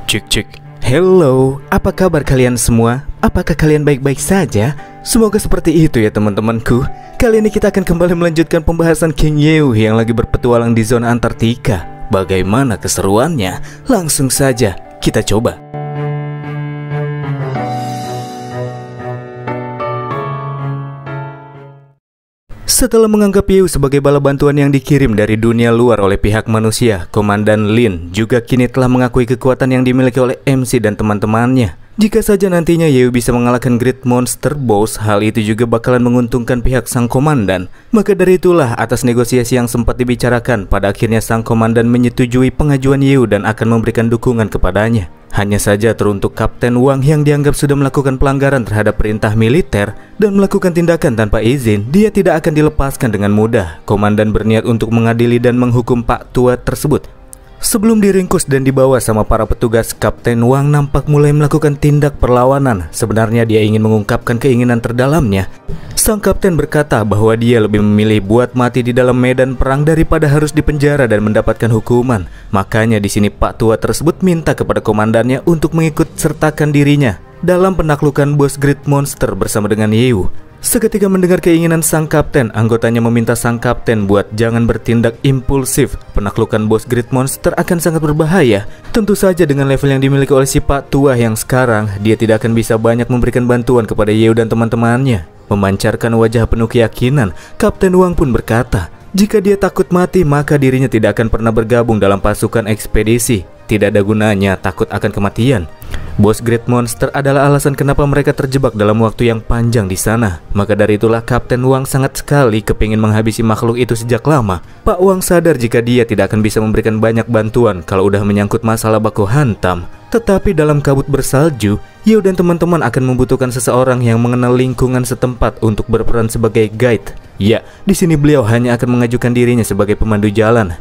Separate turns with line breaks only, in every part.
Cek cek. Hello, apa kabar kalian semua? Apakah kalian baik-baik saja? Semoga seperti itu ya teman-temanku. Kali ini kita akan kembali melanjutkan pembahasan King Yew yang lagi berpetualang di zona Antartika. Bagaimana keseruannya? Langsung saja kita coba. Setelah menganggap Yew sebagai bala bantuan yang dikirim dari dunia luar oleh pihak manusia, Komandan Lin juga kini telah mengakui kekuatan yang dimiliki oleh MC dan teman-temannya. Jika saja nantinya Yew bisa mengalahkan Great Monster Boss, hal itu juga bakalan menguntungkan pihak sang komandan. Maka dari itulah, atas negosiasi yang sempat dibicarakan, pada akhirnya sang komandan menyetujui pengajuan Yew dan akan memberikan dukungan kepadanya. Hanya saja teruntuk Kapten Wang yang dianggap sudah melakukan pelanggaran terhadap perintah militer dan melakukan tindakan tanpa izin, dia tidak akan dilepaskan dengan mudah. Komandan berniat untuk mengadili dan menghukum Pak Tua tersebut. Sebelum diringkus dan dibawa sama para petugas, Kapten Wang nampak mulai melakukan tindak perlawanan. Sebenarnya dia ingin mengungkapkan keinginan terdalamnya. Sang kapten berkata bahwa dia lebih memilih buat mati di dalam medan perang daripada harus dipenjara dan mendapatkan hukuman. Makanya di sini Pak Tua tersebut minta kepada komandannya untuk mengikut sertakan dirinya dalam penaklukan bos Great Monster bersama dengan Yew. Seketika mendengar keinginan sang kapten, anggotanya meminta sang kapten buat jangan bertindak impulsif. Penaklukan bos Great Monster akan sangat berbahaya. Tentu saja dengan level yang dimiliki oleh si Pak Tua yang sekarang, dia tidak akan bisa banyak memberikan bantuan kepada Yew dan teman-temannya. Memancarkan wajah penuh keyakinan, Kapten Wang pun berkata, jika dia takut mati maka dirinya tidak akan pernah bergabung dalam pasukan ekspedisi. Tidak ada gunanya takut akan kematian. Bos Great Monster adalah alasan kenapa mereka terjebak dalam waktu yang panjang di sana. Maka dari itulah Kapten Wang sangat sekali kepingin menghabisi makhluk itu sejak lama. Pak Wang sadar jika dia tidak akan bisa memberikan banyak bantuan kalau udah menyangkut masalah baku hantam. Tetapi dalam kabut bersalju, Yew dan teman-teman akan membutuhkan seseorang yang mengenal lingkungan setempat untuk berperan sebagai guide. Ya, di sini beliau hanya akan mengajukan dirinya sebagai pemandu jalan.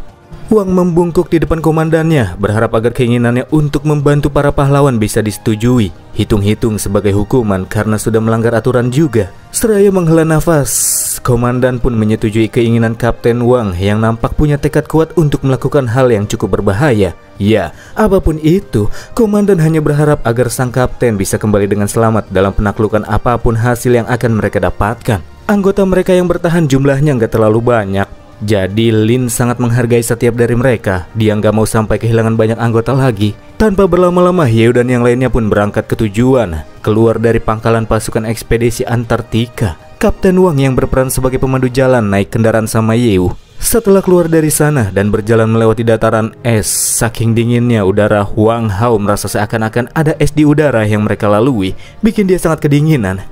Wang membungkuk di depan komandannya, berharap agar keinginannya untuk membantu para pahlawan bisa disetujui. Hitung-hitung sebagai hukuman karena sudah melanggar aturan juga. Seraya menghela nafas, komandan pun menyetujui keinginan Kapten Wang yang nampak punya tekad kuat untuk melakukan hal yang cukup berbahaya. Ya, apapun itu, komandan hanya berharap agar sang kapten bisa kembali dengan selamat dalam penaklukan apapun hasil yang akan mereka dapatkan. Anggota mereka yang bertahan jumlahnya nggak terlalu banyak. Jadi Lin sangat menghargai setiap dari mereka. Dia nggak mau sampai kehilangan banyak anggota lagi. Tanpa berlama-lama, Yew dan yang lainnya pun berangkat ke tujuan. Keluar dari pangkalan pasukan ekspedisi Antartika, Kapten Wang yang berperan sebagai pemandu jalan naik kendaraan sama Yew. Setelah keluar dari sana dan berjalan melewati dataran es, saking dinginnya udara, Wang Hao merasa seakan-akan ada es di udara yang mereka lalui, bikin dia sangat kedinginan.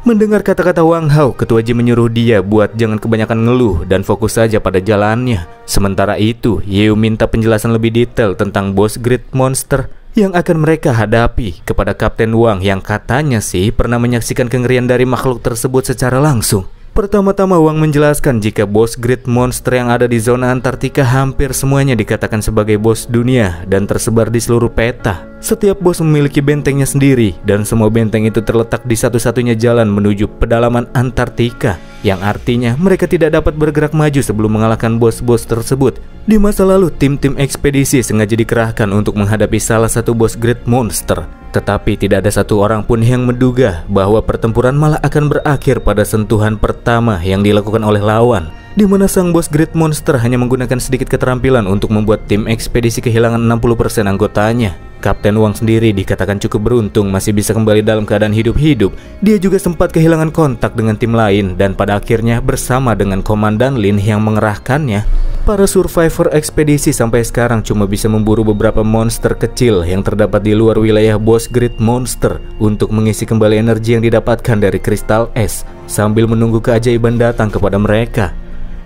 Mendengar kata-kata Wang Hao, Ketua Ji menyuruh dia buat jangan kebanyakan ngeluh dan fokus saja pada jalannya. Sementara itu, Yew minta penjelasan lebih detail tentang bos Great Monster yang akan mereka hadapi kepada Kapten Wang yang katanya sih pernah menyaksikan kengerian dari makhluk tersebut secara langsung. Pertama-tama Wang menjelaskan jika bos Great Monster yang ada di zona Antartika hampir semuanya dikatakan sebagai bos dunia dan tersebar di seluruh peta. Setiap bos memiliki bentengnya sendiri dan semua benteng itu terletak di satu-satunya jalan menuju pedalaman Antartika, yang artinya mereka tidak dapat bergerak maju sebelum mengalahkan bos-bos tersebut. Di masa lalu, tim-tim ekspedisi sengaja dikerahkan untuk menghadapi salah satu bos Great Monster. Tetapi tidak ada satu orang pun yang menduga bahwa pertempuran malah akan berakhir pada sentuhan pertama yang dilakukan oleh lawan, di mana sang bos Great Monster hanya menggunakan sedikit keterampilan untuk membuat tim ekspedisi kehilangan 60% anggotanya. Kapten Wang sendiri dikatakan cukup beruntung masih bisa kembali dalam keadaan hidup-hidup. Dia juga sempat kehilangan kontak dengan tim lain dan pada akhirnya bersama dengan Komandan Lin yang mengerahkannya, para survivor ekspedisi sampai sekarang cuma bisa memburu beberapa monster kecil yang terdapat di luar wilayah bos Great Monster untuk mengisi kembali energi yang didapatkan dari kristal es sambil menunggu keajaiban datang kepada mereka.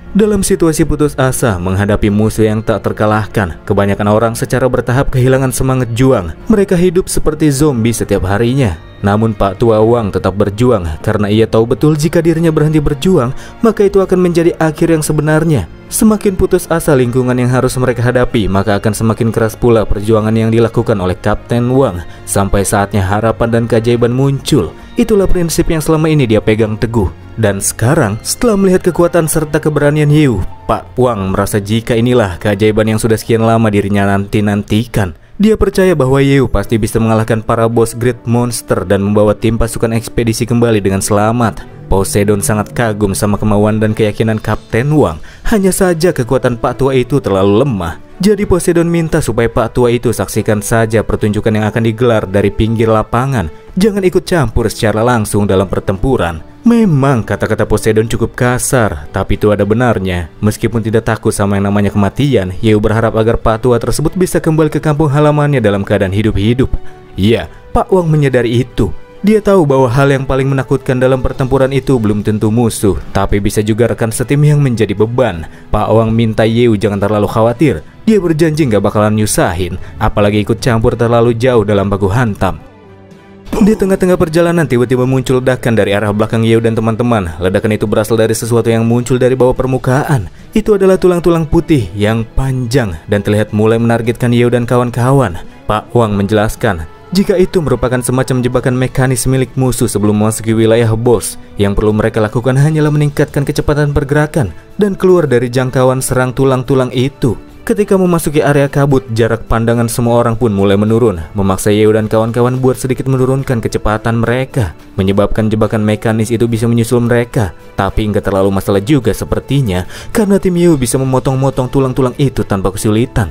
Dalam situasi putus asa menghadapi musuh yang tak terkalahkan, kebanyakan orang secara bertahap kehilangan semangat juang. Mereka hidup seperti zombie setiap harinya. Namun Pak Tua Wang tetap berjuang karena ia tahu betul jika dirinya berhenti berjuang, maka itu akan menjadi akhir yang sebenarnya. Semakin putus asa lingkungan yang harus mereka hadapi, maka akan semakin keras pula perjuangan yang dilakukan oleh Kapten Wang sampai saatnya harapan dan keajaiban muncul. Itulah prinsip yang selama ini dia pegang teguh. Dan sekarang, setelah melihat kekuatan serta keberanian Yew, Pak Wang merasa jika inilah keajaiban yang sudah sekian lama dirinya nanti-nantikan. Dia percaya bahwa Yeu pasti bisa mengalahkan para bos Great Monster dan membawa tim pasukan ekspedisi kembali dengan selamat. Poseidon sangat kagum sama kemauan dan keyakinan Kapten Wang. Hanya saja kekuatan Pak Tua itu terlalu lemah. Jadi Poseidon minta supaya Pak Tua itu saksikan saja pertunjukan yang akan digelar dari pinggir lapangan. Jangan ikut campur secara langsung dalam pertempuran. Memang kata-kata Poseidon cukup kasar, tapi itu ada benarnya. Meskipun tidak takut sama yang namanya kematian, Yeu berharap agar Pak Tua tersebut bisa kembali ke kampung halamannya dalam keadaan hidup-hidup. Iya, Pak Wang menyadari itu. Dia tahu bahwa hal yang paling menakutkan dalam pertempuran itu belum tentu musuh, tapi bisa juga rekan setim yang menjadi beban. Pak Wang minta Yeu jangan terlalu khawatir. Dia berjanji gak bakalan nyusahin, apalagi ikut campur terlalu jauh dalam baku hantam. Di tengah-tengah perjalanan tiba-tiba muncul ledakan dari arah belakang Yeu dan teman-teman. Ledakan itu berasal dari sesuatu yang muncul dari bawah permukaan. Itu adalah tulang-tulang putih yang panjang dan terlihat mulai menargetkan Yeu dan kawan-kawan. Pak Wang menjelaskan, jika itu merupakan semacam jebakan mekanis milik musuh sebelum memasuki wilayah bos. Yang perlu mereka lakukan hanyalah meningkatkan kecepatan pergerakan dan keluar dari jangkauan serang tulang-tulang itu. Ketika memasuki area kabut, jarak pandangan semua orang pun mulai menurun, memaksa Yeu dan kawan-kawan buat sedikit menurunkan kecepatan mereka, menyebabkan jebakan mekanis itu bisa menyusul mereka. Tapi nggak terlalu masalah juga sepertinya, karena tim Yeu bisa memotong-motong tulang-tulang itu tanpa kesulitan.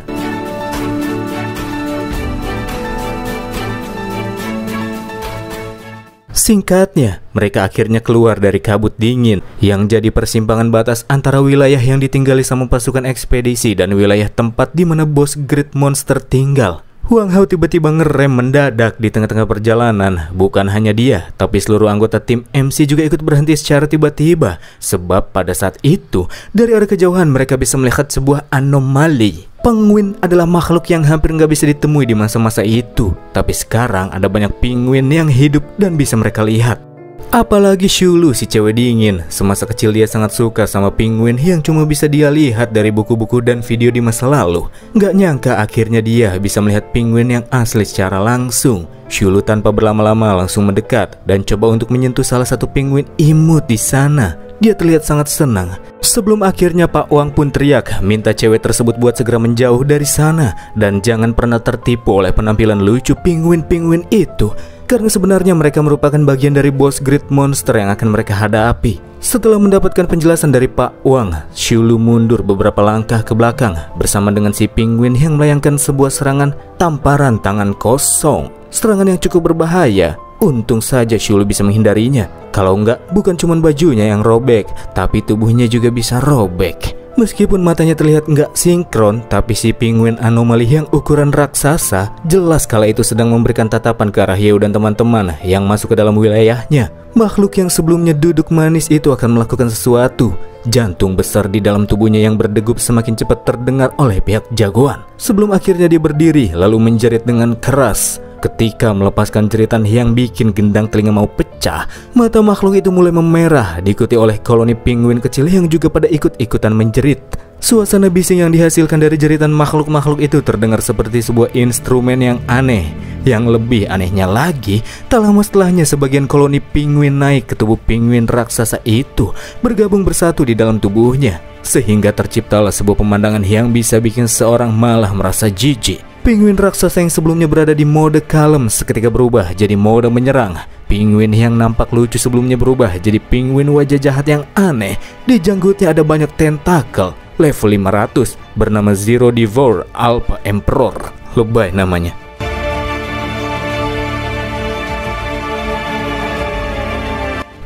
Singkatnya, mereka akhirnya keluar dari kabut dingin yang jadi persimpangan batas antara wilayah yang ditinggali sama pasukan ekspedisi dan wilayah tempat di mana bos Great Monster tinggal. Huang Hao tiba-tiba ngerem mendadak di tengah-tengah perjalanan. Bukan hanya dia, tapi seluruh anggota tim MC juga ikut berhenti secara tiba-tiba. Sebab pada saat itu, dari arah kejauhan mereka bisa melihat sebuah anomali. Penguin adalah makhluk yang hampir nggak bisa ditemui di masa-masa itu. Tapi sekarang ada banyak penguin yang hidup dan bisa mereka lihat. Apalagi Shulu, si cewek dingin. Semasa kecil dia sangat suka sama penguin yang cuma bisa dia lihat dari buku-buku dan video di masa lalu. Nggak nyangka akhirnya dia bisa melihat penguin yang asli secara langsung. Shulu tanpa berlama-lama langsung mendekat dan coba untuk menyentuh salah satu penguin imut di sana. Dia terlihat sangat senang. Sebelum akhirnya Pak Wang pun teriak minta cewek tersebut buat segera menjauh dari sana dan jangan pernah tertipu oleh penampilan lucu penguin-penguin itu. Karena sebenarnya mereka merupakan bagian dari bos Great Monster yang akan mereka hadapi. Setelah mendapatkan penjelasan dari Pak Wang, Shulu mundur beberapa langkah ke belakang bersama dengan si penguin yang melayangkan sebuah serangan tamparan tangan kosong. Serangan yang cukup berbahaya. Untung saja Shulu bisa menghindarinya. Kalau enggak, bukan cuma bajunya yang robek, tapi tubuhnya juga bisa robek. Meskipun matanya terlihat nggak sinkron, tapi si penguin anomali yang ukuran raksasa jelas kala itu sedang memberikan tatapan ke arah Yeu dan teman-teman yang masuk ke dalam wilayahnya. Makhluk yang sebelumnya duduk manis itu akan melakukan sesuatu. Jantung besar di dalam tubuhnya yang berdegup semakin cepat terdengar oleh pihak jagoan. Sebelum akhirnya dia berdiri lalu menjerit dengan keras. Ketika melepaskan jeritan yang bikin gendang telinga mau pecah, mata makhluk itu mulai memerah, diikuti oleh koloni penguin kecil yang juga pada ikut-ikutan menjerit. Suasana bising yang dihasilkan dari jeritan makhluk-makhluk itu terdengar seperti sebuah instrumen yang aneh. Yang lebih anehnya lagi, tak lama setelahnya sebagian koloni penguin naik ke tubuh penguin raksasa itu, bergabung bersatu di dalam tubuhnya. Sehingga terciptalah sebuah pemandangan yang bisa bikin seorang malah merasa jijik. Penguin raksasa yang sebelumnya berada di mode kalem seketika berubah jadi mode menyerang. Penguin yang nampak lucu sebelumnya berubah jadi penguin wajah jahat yang aneh. Di janggutnya ada banyak tentakel. Level 500 bernama Zero Devour Alpha Emperor. Lebay namanya.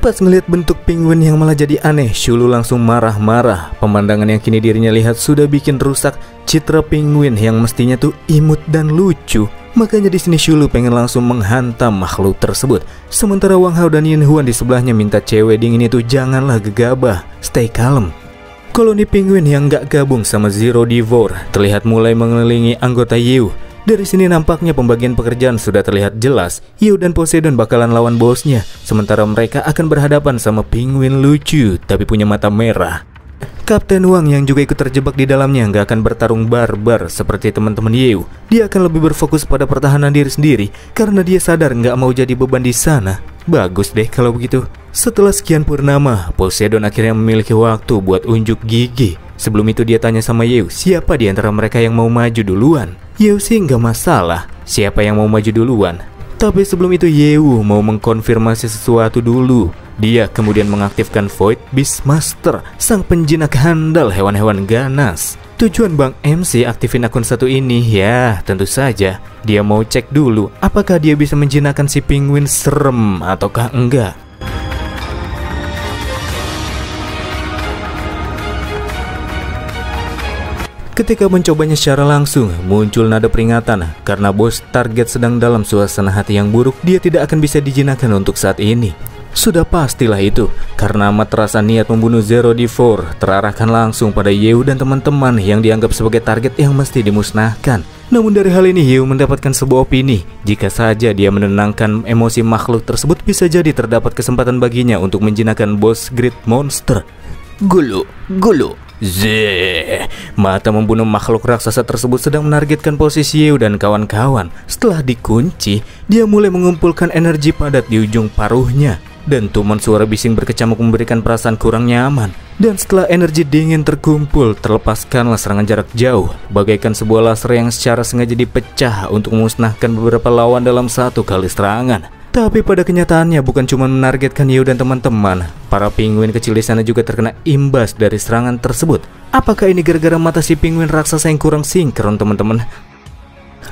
Pas ngelihat bentuk penguin yang malah jadi aneh, Shulu langsung marah-marah. Pemandangan yang kini dirinya lihat sudah bikin rusak citra penguin yang mestinya tuh imut dan lucu. Makanya di sini Shulu pengen langsung menghantam makhluk tersebut. Sementara Wang Hao dan Yin Huan di sebelahnya minta cewek dingin itu janganlah gegabah, stay calm. Koloni penguin yang gak gabung sama Zero Devour terlihat mulai mengelilingi anggota Yeu. Dari sini nampaknya pembagian pekerjaan sudah terlihat jelas. Yeu dan Poseidon bakalan lawan bosnya, sementara mereka akan berhadapan sama penguin lucu tapi punya mata merah. Kapten Wang yang juga ikut terjebak di dalamnya nggak akan bertarung barbar seperti teman-teman Yeu. Dia akan lebih berfokus pada pertahanan diri sendiri karena dia sadar nggak mau jadi beban di sana. Bagus deh kalau begitu. Setelah sekian purnama, Poseidon akhirnya memiliki waktu buat unjuk gigi. Sebelum itu dia tanya sama Yeu siapa di antara mereka yang mau maju duluan. Yeu sih nggak masalah, siapa yang mau maju duluan. Tapi sebelum itu Yeu mau mengkonfirmasi sesuatu dulu. Dia kemudian mengaktifkan Void Beastmaster, sang penjinak handal hewan-hewan ganas. Tujuan Bang MC aktifin akun satu ini ya tentu saja dia mau cek dulu apakah dia bisa menjinakkan si penguin serem ataukah enggak. Ketika mencobanya secara langsung, muncul nada peringatan karena bos target sedang dalam suasana hati yang buruk. Dia tidak akan bisa dijinakkan untuk saat ini. Sudah pastilah itu, karena amat terasa niat membunuh Zero D4 terarahkan langsung pada Yeu dan teman-teman yang dianggap sebagai target yang mesti dimusnahkan. Namun dari hal ini Yeu mendapatkan sebuah opini. Jika saja dia menenangkan emosi makhluk tersebut, bisa jadi terdapat kesempatan baginya untuk menjinakkan bos Great Monster. Gulu. Zeh, mata membunuh makhluk raksasa tersebut sedang menargetkan posisi Yeu dan kawan-kawan. Setelah dikunci, dia mulai mengumpulkan energi padat di ujung paruhnya. Dentuman suara bising berkecamuk memberikan perasaan kurang nyaman. Dan setelah energi dingin terkumpul, terlepaskanlah serangan jarak jauh, bagaikan sebuah laser yang secara sengaja dipecah untuk memusnahkan beberapa lawan dalam satu kali serangan. Tapi pada kenyataannya bukan cuma menargetkan Yeu dan teman-teman. Para penguin kecil di sana juga terkena imbas dari serangan tersebut. Apakah ini gara-gara mata si penguin raksasa yang kurang sinkron, teman-teman?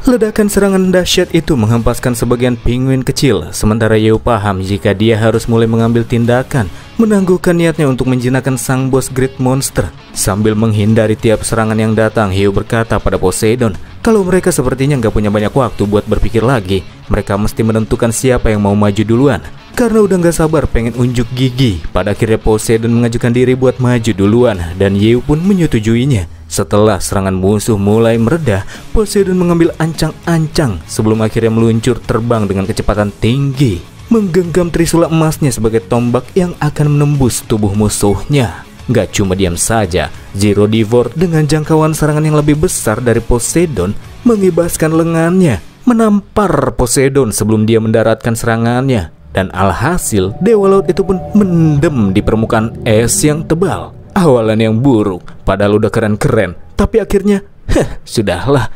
Ledakan serangan dahsyat itu menghempaskan sebagian penguin kecil. Sementara Yeu paham jika dia harus mulai mengambil tindakan, menangguhkan niatnya untuk menjinakkan sang bos Great Monster. Sambil menghindari tiap serangan yang datang, Yeu berkata pada Poseidon, kalau mereka sepertinya nggak punya banyak waktu buat berpikir lagi. Mereka mesti menentukan siapa yang mau maju duluan. Karena udah nggak sabar pengen unjuk gigi, pada akhirnya Poseidon mengajukan diri buat maju duluan, dan Yeu pun menyetujuinya. Setelah serangan musuh mulai mereda, Poseidon mengambil ancang-ancang sebelum akhirnya meluncur terbang dengan kecepatan tinggi, menggenggam trisula emasnya sebagai tombak yang akan menembus tubuh musuhnya. Gak cuma diam saja, Zero D4 dengan jangkauan serangan yang lebih besar dari Poseidon mengibaskan lengannya, menampar Poseidon sebelum dia mendaratkan serangannya. Dan alhasil, Dewa Laut itu pun mendem di permukaan es yang tebal. Awalan yang buruk, padahal udah keren-keren, tapi akhirnya, sudahlah.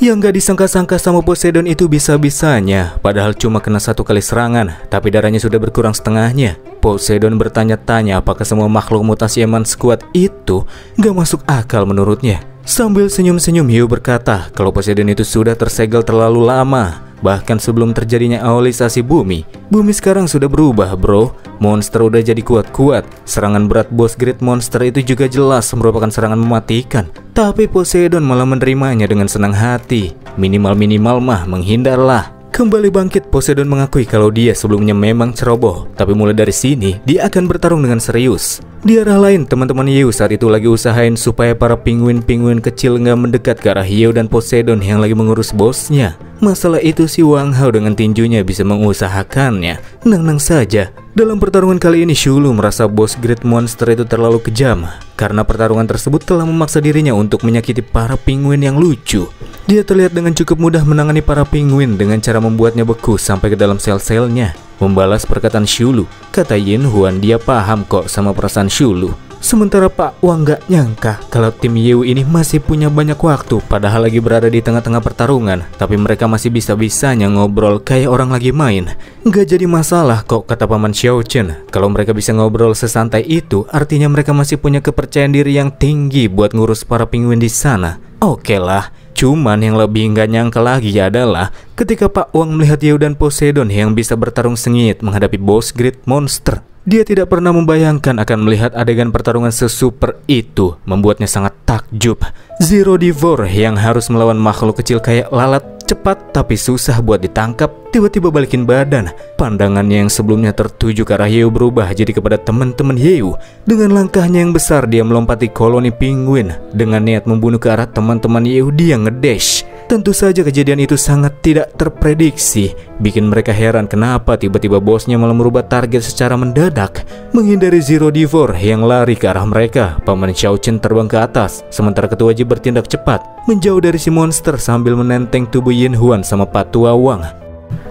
Yang gak disangka-sangka sama Poseidon itu bisa-bisanya, padahal cuma kena satu kali serangan, tapi darahnya sudah berkurang setengahnya. Poseidon bertanya-tanya apakah semua makhluk mutasi eman sekuat itu gak masuk akal menurutnya. Sambil senyum-senyum, Yeu berkata kalau Poseidon itu sudah tersegel terlalu lama. Bahkan sebelum terjadinya aolisasi bumi sekarang sudah berubah, bro. Monster udah jadi kuat-kuat. Serangan berat bos Great Monster itu juga jelas merupakan serangan mematikan. Tapi Poseidon malah menerimanya dengan senang hati. Minimal-minimal mah menghindarlah. Kembali bangkit, Poseidon mengakui kalau dia sebelumnya memang ceroboh. Tapi mulai dari sini, dia akan bertarung dengan serius. Di arah lain, teman-teman Yeu saat itu lagi usahain supaya para penguin-penguin kecil nggak mendekat ke arah Yeu dan Poseidon yang lagi mengurus bosnya. Masalah itu si Wang Hao dengan tinjunya bisa mengusahakannya. Nang-nang saja. Dalam pertarungan kali ini, Shulu merasa bos Great Monster itu terlalu kejam. Karena pertarungan tersebut telah memaksa dirinya untuk menyakiti para penguin yang lucu. Dia terlihat dengan cukup mudah menangani para penguin dengan cara membuatnya beku sampai ke dalam sel-selnya. Membalas perkataan Shulu, kata Yin Huan dia paham kok sama perasaan Shulu. Sementara Pak Wang gak nyangka kalau tim Yeu ini masih punya banyak waktu, padahal lagi berada di tengah-tengah pertarungan, tapi mereka masih bisa-bisanya ngobrol kayak orang lagi main. Gak jadi masalah kok, kata Paman Xiao Chen. Kalau mereka bisa ngobrol sesantai itu, artinya mereka masih punya kepercayaan diri yang tinggi buat ngurus para penguin di sana. Oke lah. Cuman yang lebih nggak nyangka lagi adalah ketika Pak Wang melihat Yeu dan Poseidon yang bisa bertarung sengit menghadapi bos Great Monster. Dia tidak pernah membayangkan akan melihat adegan pertarungan sesuper itu, membuatnya sangat takjub. Zero D4 yang harus melawan makhluk kecil kayak lalat, cepat tapi susah buat ditangkap, tiba-tiba balikin badan. Pandangannya yang sebelumnya tertuju ke arah Yeu berubah jadi kepada teman-teman Yeu. Dengan langkahnya yang besar, dia melompati koloni penguin. Dengan niat membunuh ke arah teman-teman Yeu, dia ngedash. Tentu saja kejadian itu sangat tidak terprediksi, bikin mereka heran kenapa tiba-tiba bosnya malah merubah target secara mendadak. Menghindari Zero D4 yang lari ke arah mereka, Paman Xiao Chen terbang ke atas, sementara Ketua Ji bertindak cepat, menjauh dari si monster sambil menenteng tubuh Yin Huan sama Patua Wang.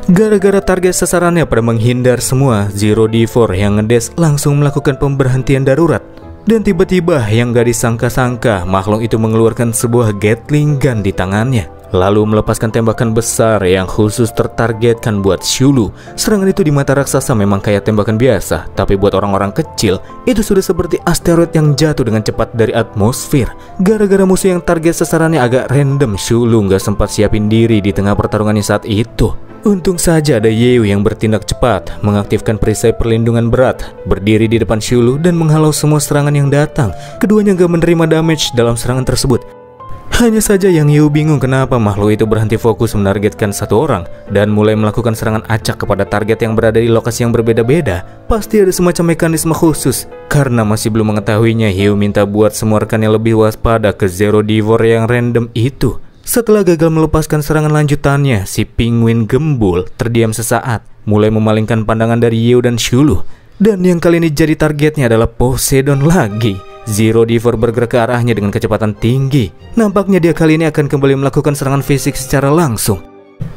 Gara-gara target sasarannya pada menghindar semua, Zero D4 yang ngedes langsung melakukan pemberhentian darurat. Dan tiba-tiba yang gak disangka-sangka, makhluk itu mengeluarkan sebuah Gatling gun di tangannya. lalu melepaskan tembakan besar yang khusus tertargetkan buat Shulu. Serangan itu di mata raksasa memang kayak tembakan biasa, tapi buat orang-orang kecil, itu sudah seperti asteroid yang jatuh dengan cepat dari atmosfer. Gara-gara musuh yang target sasarannya agak random, Shulu nggak sempat siapin diri di tengah pertarungannya saat itu. Untung saja ada Yeo yang bertindak cepat, mengaktifkan perisai perlindungan berat, berdiri di depan Shulu dan menghalau semua serangan yang datang. Keduanya gak menerima damage dalam serangan tersebut. Hanya saja yang Yeo bingung kenapa makhluk itu berhenti fokus menargetkan satu orang dan mulai melakukan serangan acak kepada target yang berada di lokasi yang berbeda-beda. Pasti ada semacam mekanisme khusus. Karena masih belum mengetahuinya, Yeo minta buat semua rekannya lebih waspada ke Zero Divor yang random itu. Setelah gagal melepaskan serangan lanjutannya, si penguin gembul terdiam sesaat, mulai memalingkan pandangan dari Yeo dan Shulu. Dan yang kali ini jadi targetnya adalah Poseidon lagi. Zero Divor bergerak ke arahnya dengan kecepatan tinggi. Nampaknya dia kali ini akan kembali melakukan serangan fisik secara langsung.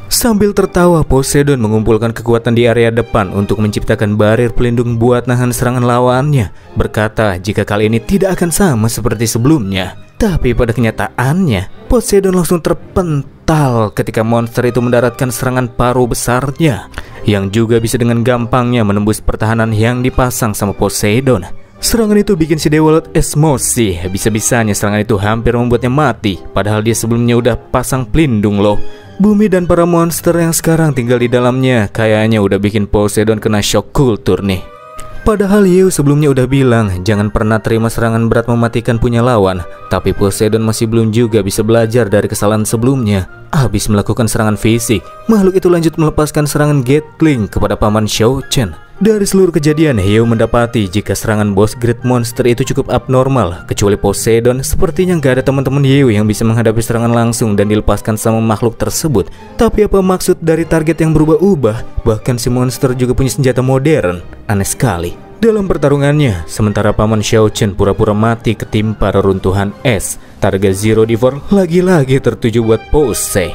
Sambil tertawa, Poseidon mengumpulkan kekuatan di area depan untuk menciptakan barir pelindung buat nahan serangan lawannya. Berkata jika kali ini tidak akan sama seperti sebelumnya. Tapi pada kenyataannya, Poseidon langsung terpental ketika monster itu mendaratkan serangan paru besarnya, yang juga bisa dengan gampangnya menembus pertahanan yang dipasang sama Poseidon. Serangan itu bikin si Dewa Laut emosi. Bisa-bisanya serangan itu hampir membuatnya mati, padahal dia sebelumnya udah pasang pelindung loh. Bumi dan para monster yang sekarang tinggal di dalamnya kayaknya udah bikin Poseidon kena shock kultur nih. Padahal Yeo sebelumnya udah bilang jangan pernah terima serangan berat mematikan punya lawan. Tapi Poseidon masih belum juga bisa belajar dari kesalahan sebelumnya. Habis melakukan serangan fisik, makhluk itu lanjut melepaskan serangan Gatling kepada paman Xiao Chen. Dari seluruh kejadian, Yeo mendapati jika serangan boss Great Monster itu cukup abnormal. Kecuali Poseidon, sepertinya nggak ada teman-teman Yeo yang bisa menghadapi serangan langsung dan dilepaskan sama makhluk tersebut. Tapi apa maksud dari target yang berubah-ubah? Bahkan si monster juga punya senjata modern. Aneh sekali. Dalam pertarungannya, sementara paman Xiao Chen pura-pura mati ketimpa reruntuhan es, target Zero Divor lagi-lagi tertuju buat Pose.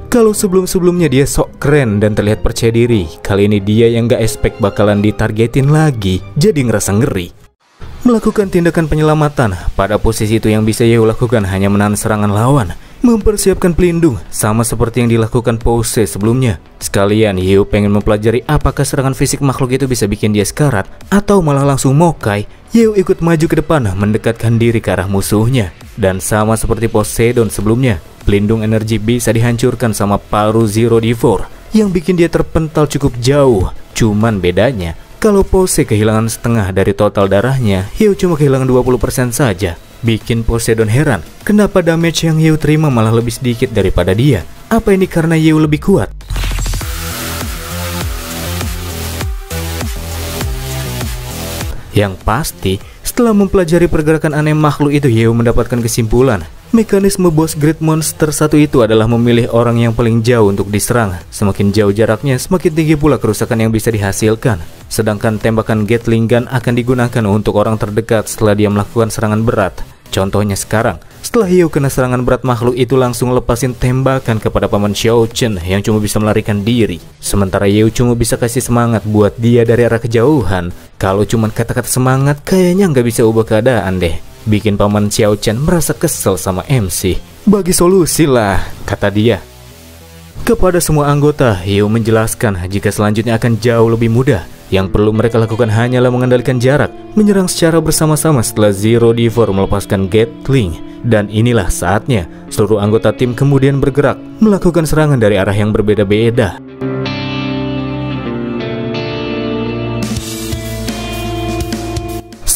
Kalau sebelum-sebelumnya dia sok keren dan terlihat percaya diri, kali ini dia yang gak expect bakalan ditargetin lagi, jadi ngerasa ngeri. Melakukan tindakan penyelamatan, pada posisi itu yang bisa Yeo lakukan hanya menahan serangan lawan, mempersiapkan pelindung, sama seperti yang dilakukan Pose sebelumnya. Sekalian Yeo pengen mempelajari apakah serangan fisik makhluk itu bisa bikin dia sekarat, atau malah langsung mokai. Yeo ikut maju ke depan, mendekatkan diri ke arah musuhnya. Dan sama seperti Poseidon sebelumnya, pelindung energi bisa dihancurkan sama paru Zero Divor, yang bikin dia terpental cukup jauh. Cuman bedanya, kalau Pose kehilangan setengah dari total darahnya, Yeo cuma kehilangan 20% saja. Bikin Poseidon heran, kenapa damage yang Yeo terima malah lebih sedikit daripada dia? Apa ini karena Yeo lebih kuat? Yang pasti, setelah mempelajari pergerakan aneh makhluk itu, Yeo mendapatkan kesimpulan. Mekanisme boss Great Monster satu itu adalah memilih orang yang paling jauh untuk diserang. Semakin jauh jaraknya, semakin tinggi pula kerusakan yang bisa dihasilkan. Sedangkan tembakan Gatling Gun akan digunakan untuk orang terdekat setelah dia melakukan serangan berat. Contohnya sekarang, setelah Yeo kena serangan berat, makhluk itu langsung lepasin tembakan kepada paman Xiao Chen yang cuma bisa melarikan diri. Sementara Yeo cuma bisa kasih semangat buat dia dari arah kejauhan. Kalau cuma kata-kata semangat, kayaknya nggak bisa ubah keadaan deh. Bikin paman Xiao Chen merasa kesel sama MC. Bagi solusi lah, kata dia. Kepada semua anggota, Yeo menjelaskan jika selanjutnya akan jauh lebih mudah. Yang perlu mereka lakukan hanyalah mengendalikan jarak, menyerang secara bersama-sama setelah Zero Divor melepaskan Gatling. Dan inilah saatnya, seluruh anggota tim kemudian bergerak, melakukan serangan dari arah yang berbeda-beda.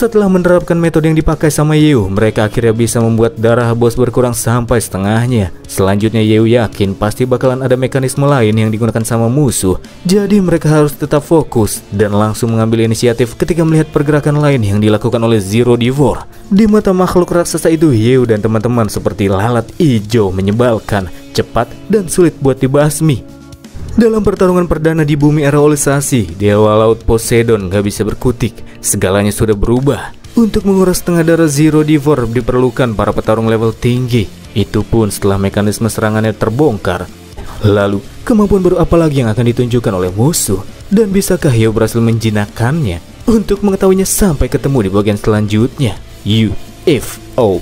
Setelah menerapkan metode yang dipakai sama Yeo, mereka akhirnya bisa membuat darah bos berkurang sampai setengahnya. Selanjutnya Yeo yakin pasti bakalan ada mekanisme lain yang digunakan sama musuh. Jadi mereka harus tetap fokus dan langsung mengambil inisiatif ketika melihat pergerakan lain yang dilakukan oleh Zero Divor. Di mata makhluk raksasa itu, Yeo dan teman-teman seperti lalat hijau, menyebalkan, cepat, dan sulit buat dibasmi. Dalam pertarungan perdana di bumi era olisasi, Dewa Laut Poseidon gak bisa berkutik. Segalanya sudah berubah. Untuk menguras setengah darah Zero Divor diperlukan para petarung level tinggi. Itu pun setelah mekanisme serangannya terbongkar. Lalu, kemampuan baru apa lagi yang akan ditunjukkan oleh musuh? Dan bisakah Yeo berhasil menjinakkannya? Untuk mengetahuinya sampai ketemu di bagian selanjutnya. UFO.